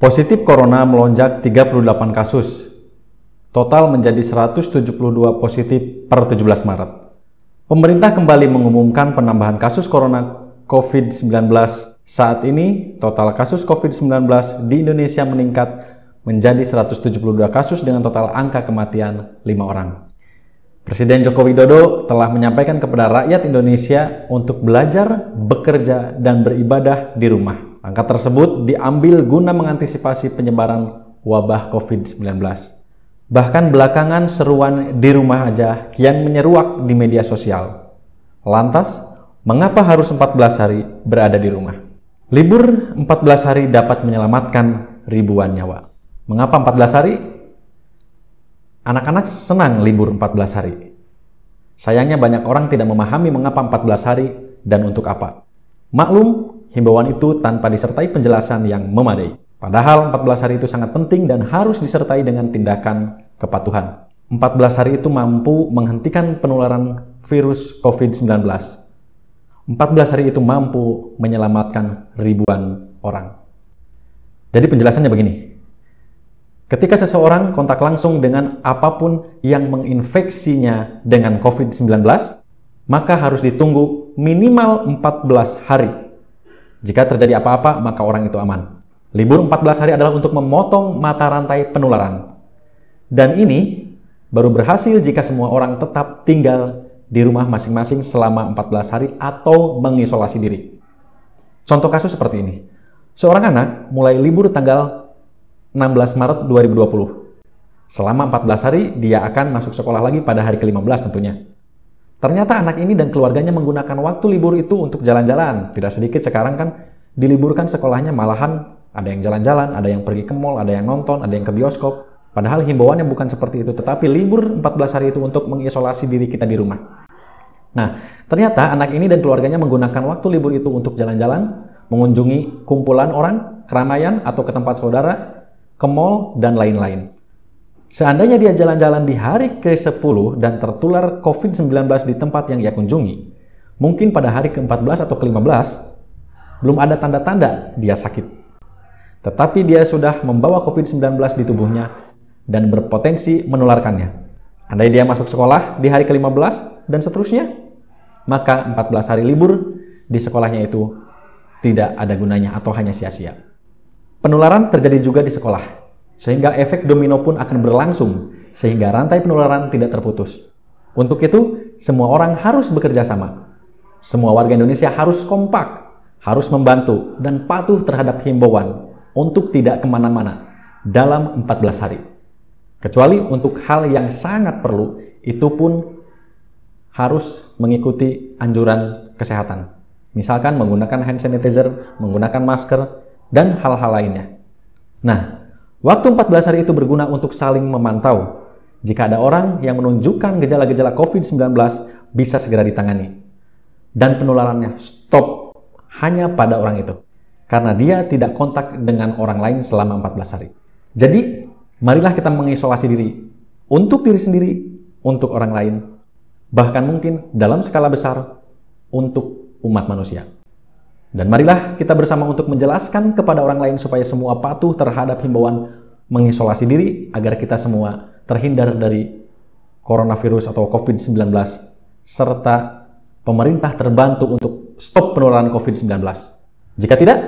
Positif corona melonjak 38 kasus. Total menjadi 172 positif per 17 Maret. Pemerintah kembali mengumumkan penambahan kasus corona COVID-19. Saat ini, total kasus COVID-19 di Indonesia meningkat menjadi 172 kasus dengan total angka kematian 5 orang. Presiden Joko Widodo telah menyampaikan kepada rakyat Indonesia untuk belajar, bekerja, dan beribadah di rumah. Langkah tersebut diambil guna mengantisipasi penyebaran wabah COVID-19. Bahkan belakangan seruan di rumah aja kian menyeruak di media sosial. Lantas, mengapa harus 14 hari berada di rumah? Libur 14 hari dapat menyelamatkan ribuan nyawa. Mengapa 14 hari? Anak-anak senang libur 14 hari. Sayangnya banyak orang tidak memahami mengapa 14 hari dan untuk apa. Maklum, himbauan itu tanpa disertai penjelasan yang memadai. Padahal 14 hari itu sangat penting dan harus disertai dengan tindakan kepatuhan. 14 hari itu mampu menghentikan penularan virus COVID-19. 14 hari itu mampu menyelamatkan ribuan orang. Jadi penjelasannya begini. Ketika seseorang kontak langsung dengan apapun yang menginfeksinya dengan COVID-19, maka harus ditunggu minimal 14 hari. Jika terjadi apa-apa, maka orang itu aman. Libur 14 hari adalah untuk memotong mata rantai penularan. Dan ini baru berhasil jika semua orang tetap tinggal di rumah masing-masing selama 14 hari atau mengisolasi diri. Contoh kasus seperti ini. Seorang anak mulai libur tanggal 16 Maret 2020. Selama 14 hari, dia akan masuk sekolah lagi pada hari ke-15 tentunya. Ternyata anak ini dan keluarganya menggunakan waktu libur itu untuk jalan-jalan. Tidak sedikit sekarang kan diliburkan sekolahnya, malahan ada yang jalan-jalan, ada yang pergi ke mall, ada yang nonton, ada yang ke bioskop. Padahal himbauannya bukan seperti itu, tetapi libur 14 hari itu untuk mengisolasi diri kita di rumah. Nah, ternyata anak ini dan keluarganya menggunakan waktu libur itu untuk jalan-jalan, mengunjungi kumpulan orang, keramaian, atau ke tempat saudara, ke mall, dan lain-lain. Seandainya dia jalan-jalan di hari ke-10 dan tertular COVID-19 di tempat yang ia kunjungi, mungkin pada hari ke-14 atau ke-15, belum ada tanda-tanda dia sakit. Tetapi dia sudah membawa COVID-19 di tubuhnya dan berpotensi menularkannya. Andai dia masuk sekolah di hari ke-15 dan seterusnya, maka 14 hari libur di sekolahnya itu tidak ada gunanya atau hanya sia-sia. Penularan terjadi juga di sekolah. Sehingga efek domino pun akan berlangsung, sehingga rantai penularan tidak terputus. Untuk itu, semua orang harus bekerja sama. Semua warga Indonesia harus kompak, harus membantu, dan patuh terhadap himbauan untuk tidak kemana-mana dalam 14 hari. Kecuali untuk hal yang sangat perlu, itu pun harus mengikuti anjuran kesehatan. Misalkan menggunakan hand sanitizer, menggunakan masker, dan hal-hal lainnya. Nah, waktu 14 hari itu berguna untuk saling memantau. Jika ada orang yang menunjukkan gejala-gejala COVID-19, bisa segera ditangani. Dan penularannya stop hanya pada orang itu. Karena dia tidak kontak dengan orang lain selama 14 hari. Jadi, marilah kita mengisolasi diri. Untuk diri sendiri, untuk orang lain. Bahkan mungkin dalam skala besar, untuk umat manusia. Dan marilah kita bersama untuk menjelaskan kepada orang lain supaya semua patuh terhadap himbauan mengisolasi diri agar kita semua terhindar dari coronavirus atau COVID-19 serta pemerintah terbantu untuk stop penularan COVID-19. Jika tidak,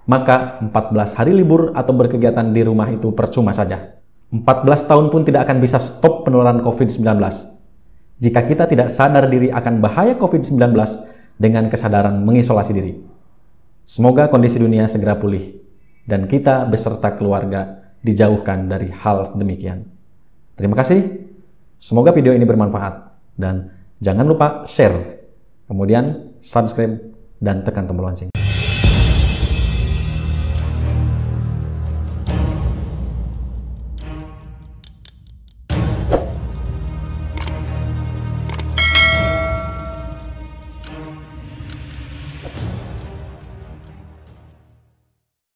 maka 14 hari libur atau berkegiatan di rumah itu percuma saja. 14 tahun pun tidak akan bisa stop penularan COVID-19 jika kita tidak sadar diri akan bahaya COVID-19 dengan kesadaran mengisolasi diri. Semoga kondisi dunia segera pulih dan kita beserta keluarga dijauhkan dari hal demikian. Terima kasih. Semoga video ini bermanfaat dan jangan lupa share, kemudian subscribe dan tekan tombol lonceng.